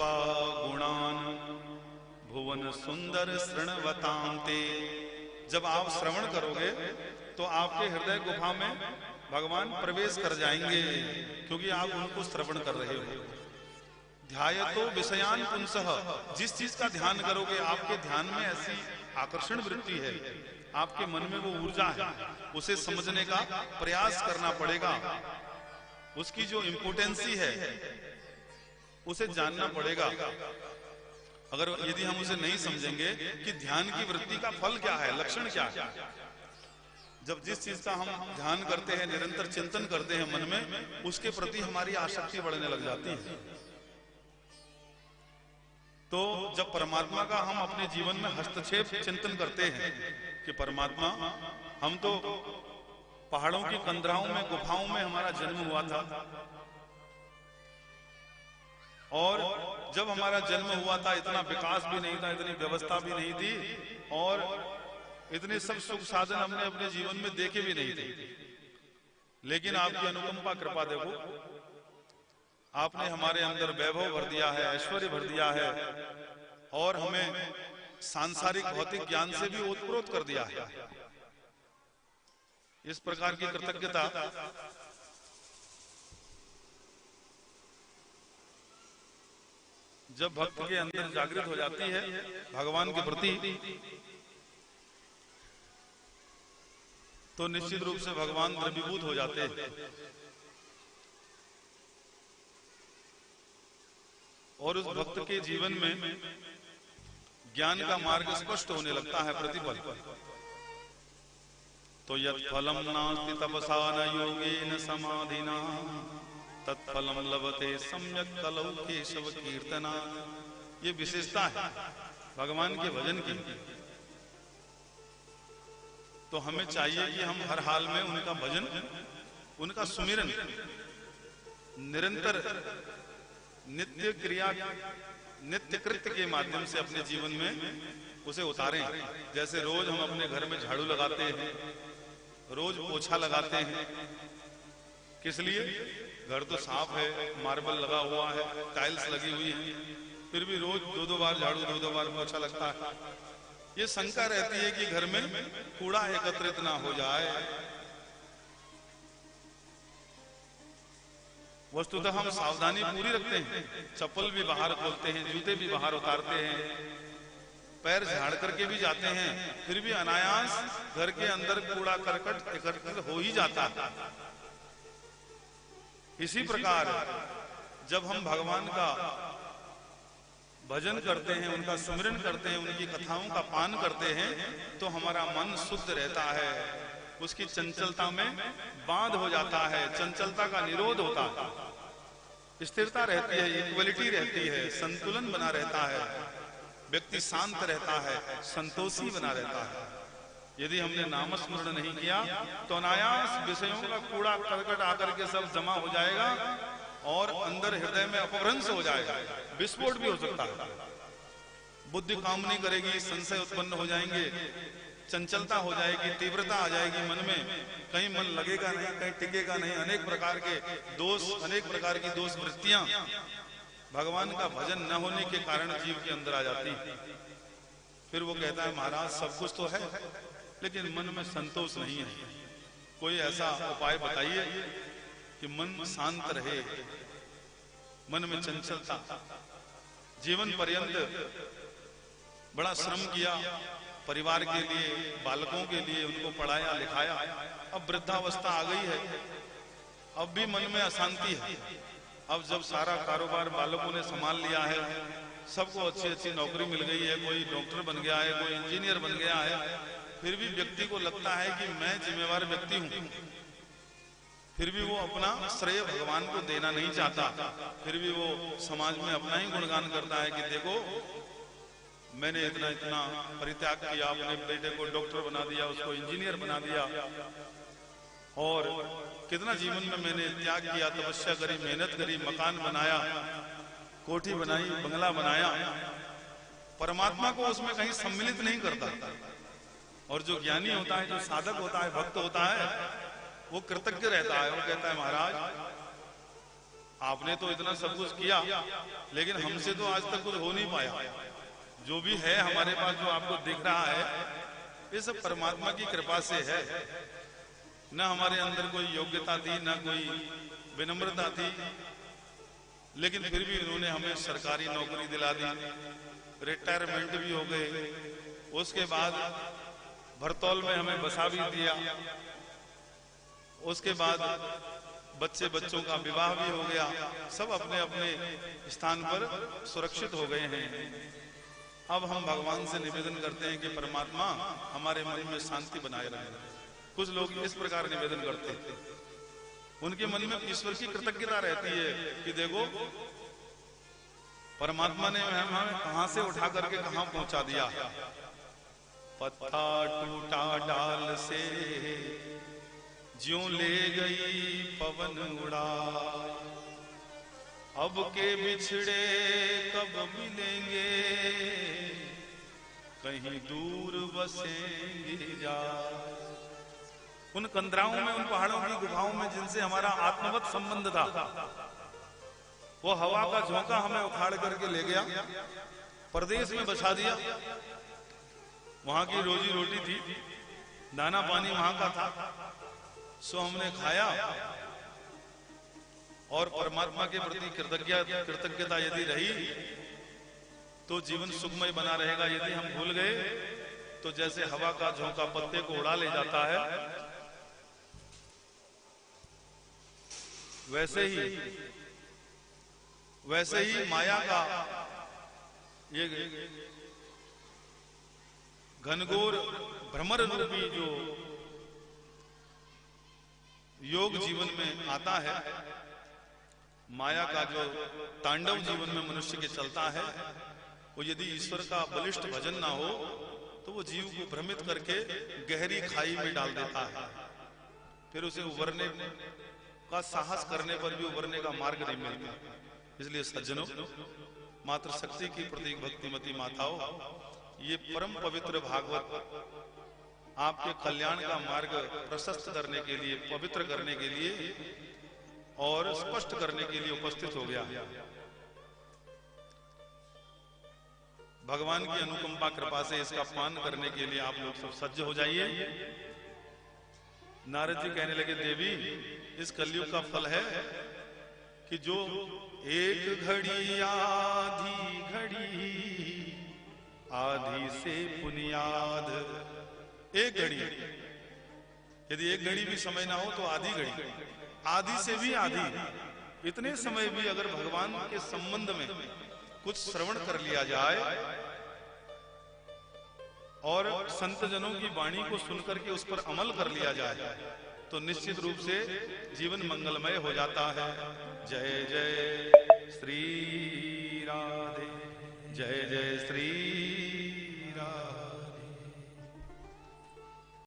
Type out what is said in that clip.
दृष्ट्वा गुणान भुवन सुंदर शृण्वतां ते। जब आप श्रवण करोगे तो आपके हृदय गुफा में भगवान प्रवेश कर जाएंगे, क्योंकि आप उनको श्रवण कर रहे हो। ध्यायतो विषयान पुंसः, जिस चीज का ध्यान करोगे आपके ध्यान में ऐसी आकर्षण वृत्ति है, आपके मन में वो ऊर्जा है, उसे समझने का प्रयास करना पड़ेगा। उसकी जो इम्पोर्टेंसी है उसे जानना पड़ेगा। अगर यदि हम उसे नहीं समझेंगे कि ध्यान की वृत्ति का फल क्या है, लक्षण क्या है, जब जिस चीज का हम ध्यान करते हैं, निरंतर चिंतन करते हैं मन में, उसके प्रति हमारी आसक्ति बढ़ने लग जाती है। तो जब परमात्मा का हम अपने जीवन में हस्तक्षेप चिंतन करते हैं कि परमात्मा, हम तो पहाड़ों की कंदराओं में, गुफाओं में हमारा जन्म हुआ था, और जब हमारा जन्म हुआ था इतना विकास भी नहीं था, इतनी व्यवस्था भी नहीं थी, और इतने सब सुख साधन हमने अपने जीवन में देखे भी नहीं थे। लेकिन आपकी अनुकंपा कृपा देखो, आपने हमारे अंदर वैभव भर दिया है, ऐश्वर्य भर दिया है, और हमें सांसारिक भौतिक ज्ञान से भी ओतप्रोत कर दिया है। इस प्रकार की कृतज्ञता जब भक्त के अंदर जागृत हो जाती है भगवान के प्रति, तो निश्चित रूप से भगवान द्रवीभूत हो जाते हैं और उस भक्त के जीवन में ज्ञान का मार्ग स्पष्ट होने लगता है प्रतिपल। तो यत् फलम नास्ति तपसा न योगेन समाधिना तत्फलम लभते सम्यक कलौ केशव कीर्तना। ये विशेषता है भगवान के भजन की। तो हमें चाहिए कि हम हर हाल में उनका भजन, उनका सुमिरन निरंतर नित्य क्रिया, नित्य कृत्य के माध्यम से अपने जीवन में उसे उतारें। जैसे रोज हम अपने घर में झाड़ू लगाते हैं, रोज पोछा लगाते हैं, किस लिए? घर तो साफ है, मार्बल लगा हुआ है, टाइल्स लगी हुई है, फिर भी रोज दो बार झाड़ू, दो बार पोछा लगता है। ये शंका रहती है कि घर में कूड़ा एकत्रित ना हो जाए। वस्तुतः हम सावधानी पूरी रखते हैं, चप्पल भी बाहर खोलते हैं, जूते भी बाहर उतारते हैं, पैर झाड़ करके भी जाते हैं, फिर भी अनायास घर के अंदर कूड़ा करकट एकत्रित हो ही जाता है। इसी प्रकार जब हम भगवान का भजन करते हैं, उनका सुमिरन करते हैं, उनकी कथाओं का पान करते हैं, तो हमारा मन शुद्ध रहता है, उसकी चंचलता में बांध हो जाता है, चंचलता का निरोध होता है, स्थिरता रहती है, इक्वलिटी रहती है, संतुलन बना रहता है, व्यक्ति शांत रहता है, संतोषी बना रहता है। यदि हमने नामस्मरण नहीं किया तो अनायास विषयों का कूड़ा करकट आकर के सब जमा हो जाएगा और अंदर हृदय में अपभ्रंश हो जाएगा, विस्फोट भी हो सकता है। बुद्धि काम नहीं करेगी, संशय उत्पन्न हो जाएंगे, चंचलता हो जाएगी, तीव्रता आ जाएगी मन में, कहीं मन लगेगा नहीं, कहीं टिकेगा नहीं, अनेक प्रकार के दोष, अनेक प्रकार की दोष वृत्तियां भगवान का भजन न होने के कारण जीव के अंदर आ जाती। फिर वो कहता है महाराज सब कुछ तो है लेकिन मन में संतोष नहीं है, कोई ऐसा उपाय बताइए कि मन शांत रहे, मन में चंचलता। जीवन पर्यंत बड़ा श्रम किया परिवार के लिए, बालकों के लिए, उनको पढ़ाया लिखाया, अब वृद्धावस्था आ गई है, अब भी मन में अशांति है। अब जब सारा कारोबार बालकों ने संभाल लिया है, सबको अच्छी अच्छी नौकरी मिल गई है, कोई डॉक्टर बन गया है, कोई इंजीनियर बन गया है, फिर भी व्यक्ति को लगता है कि मैं जिम्मेवार व्यक्ति हूं, फिर भी वो अपना श्रेय भगवान को देना नहीं चाहता, फिर भी वो समाज में अपना ही गुणगान करता है कि देखो मैंने इतना इतना परित्याग किया, अपने बेटे को डॉक्टर बना दिया, उसको इंजीनियर बना दिया, और कितना जीवन में मैंने त्याग किया, तपस्या करी, मेहनत करी, मकान बनाया, कोठी बनाई, बंगला बनाया। परमात्मा को उसमें कहीं सम्मिलित नहीं करता। और जो ज्ञानी होता है, जो साधक होता है, भक्त होता है, वो कृतज्ञ रहता है। वो कहता है महाराज आपने तो इतना सब कुछ किया, लेकिन हमसे तो आज तक कुछ हो नहीं पाया। जो भी है हमारे पास, जो आपको दिख रहा है, ये सब परमात्मा की कृपा से है। न हमारे अंदर कोई योग्यता थी, न कोई विनम्रता थी, लेकिन फिर भी इन्होंने हमें सरकारी नौकरी दिला दी, रिटायरमेंट भी हो गए, उसके बाद भरतौल में हमें बसा भी दिया, उसके बाद बच्चों का विवाह भी हो गया, सब अपने अपने स्थान पर सुरक्षित हो गए हैं। अब हम भगवान से निवेदन करते हैं कि परमात्मा हमारे मन में शांति बनाए रहे। कुछ लोग इस प्रकार निवेदन करते हैं, उनके मन में ईश्वर की कृतज्ञता रहती है कि देखो परमात्मा ने हमें कहां से उठा करके कहां पहुंचा दिया। पत्ता टूटा डाल से ज्यों ले गई पवन उड़ा, अब के बिछड़े कब मिलेंगे, कहीं दूर बसेंगे जा। उन कंदराओं में, उन पहाड़ों की गुफाओं में जिनसे हमारा आत्मवत संबंध था, वो हवा का झोंका हमें उखाड़ करके ले गया, परदेश में बसा दिया। वहां की रोजी रोटी थी, दाना पानी वहां का था, सो हमने खाया। और परमात्मा के प्रति कृतज्ञता यदि रही तो जीवन सुखमय बना रहेगा। यदि हम भूल गए तो जैसे हवा का झोंका पत्ते को उड़ा ले जाता है, वैसे ही माया का ये घनघोर भ्रमर रूपी जो योग जीवन में आता है, माया का जो तांडव जीवन में मनुष्य के चलता है, वो यदि ईश्वर का बलिष्ठ भजन ना हो तो वो जीव को भ्रमित करके गहरी खाई में डाल देता है। फिर उसे उबरने का साहस करने पर भी उबरने का मार्ग नहीं मिलता। इसलिए सज्जनों, मातृशक्ति की प्रतीक भक्तिमती माताओं, ये परम पवित्र भागवत आपके कल्याण का मार्ग प्रशस्त करने के लिए, पवित्र करने के लिए और स्पष्ट करने के लिए उपस्थित हो गया। भगवान की अनुकंपा कृपा से इसका पान करने के लिए आप लोग सब सज्ज हो जाइए। नारद जी कहने लगे, देवी, इस कलयुग का फल है कि जो एक घड़ी आधी घड़ी, आधी से बुनियाद, एक घड़ी, यदि एक घड़ी भी समय ना हो तो आधी घड़ी, आधी से भी आधी, इतने समय भी अगर भगवान के संबंध में कुछ श्रवण कर लिया जाए और संत जनों की वाणी को सुनकर के उस पर अमल कर लिया जाए तो निश्चित रूप से जीवन मंगलमय हो जाता है। जय जय श्री राधे, जय जय श्री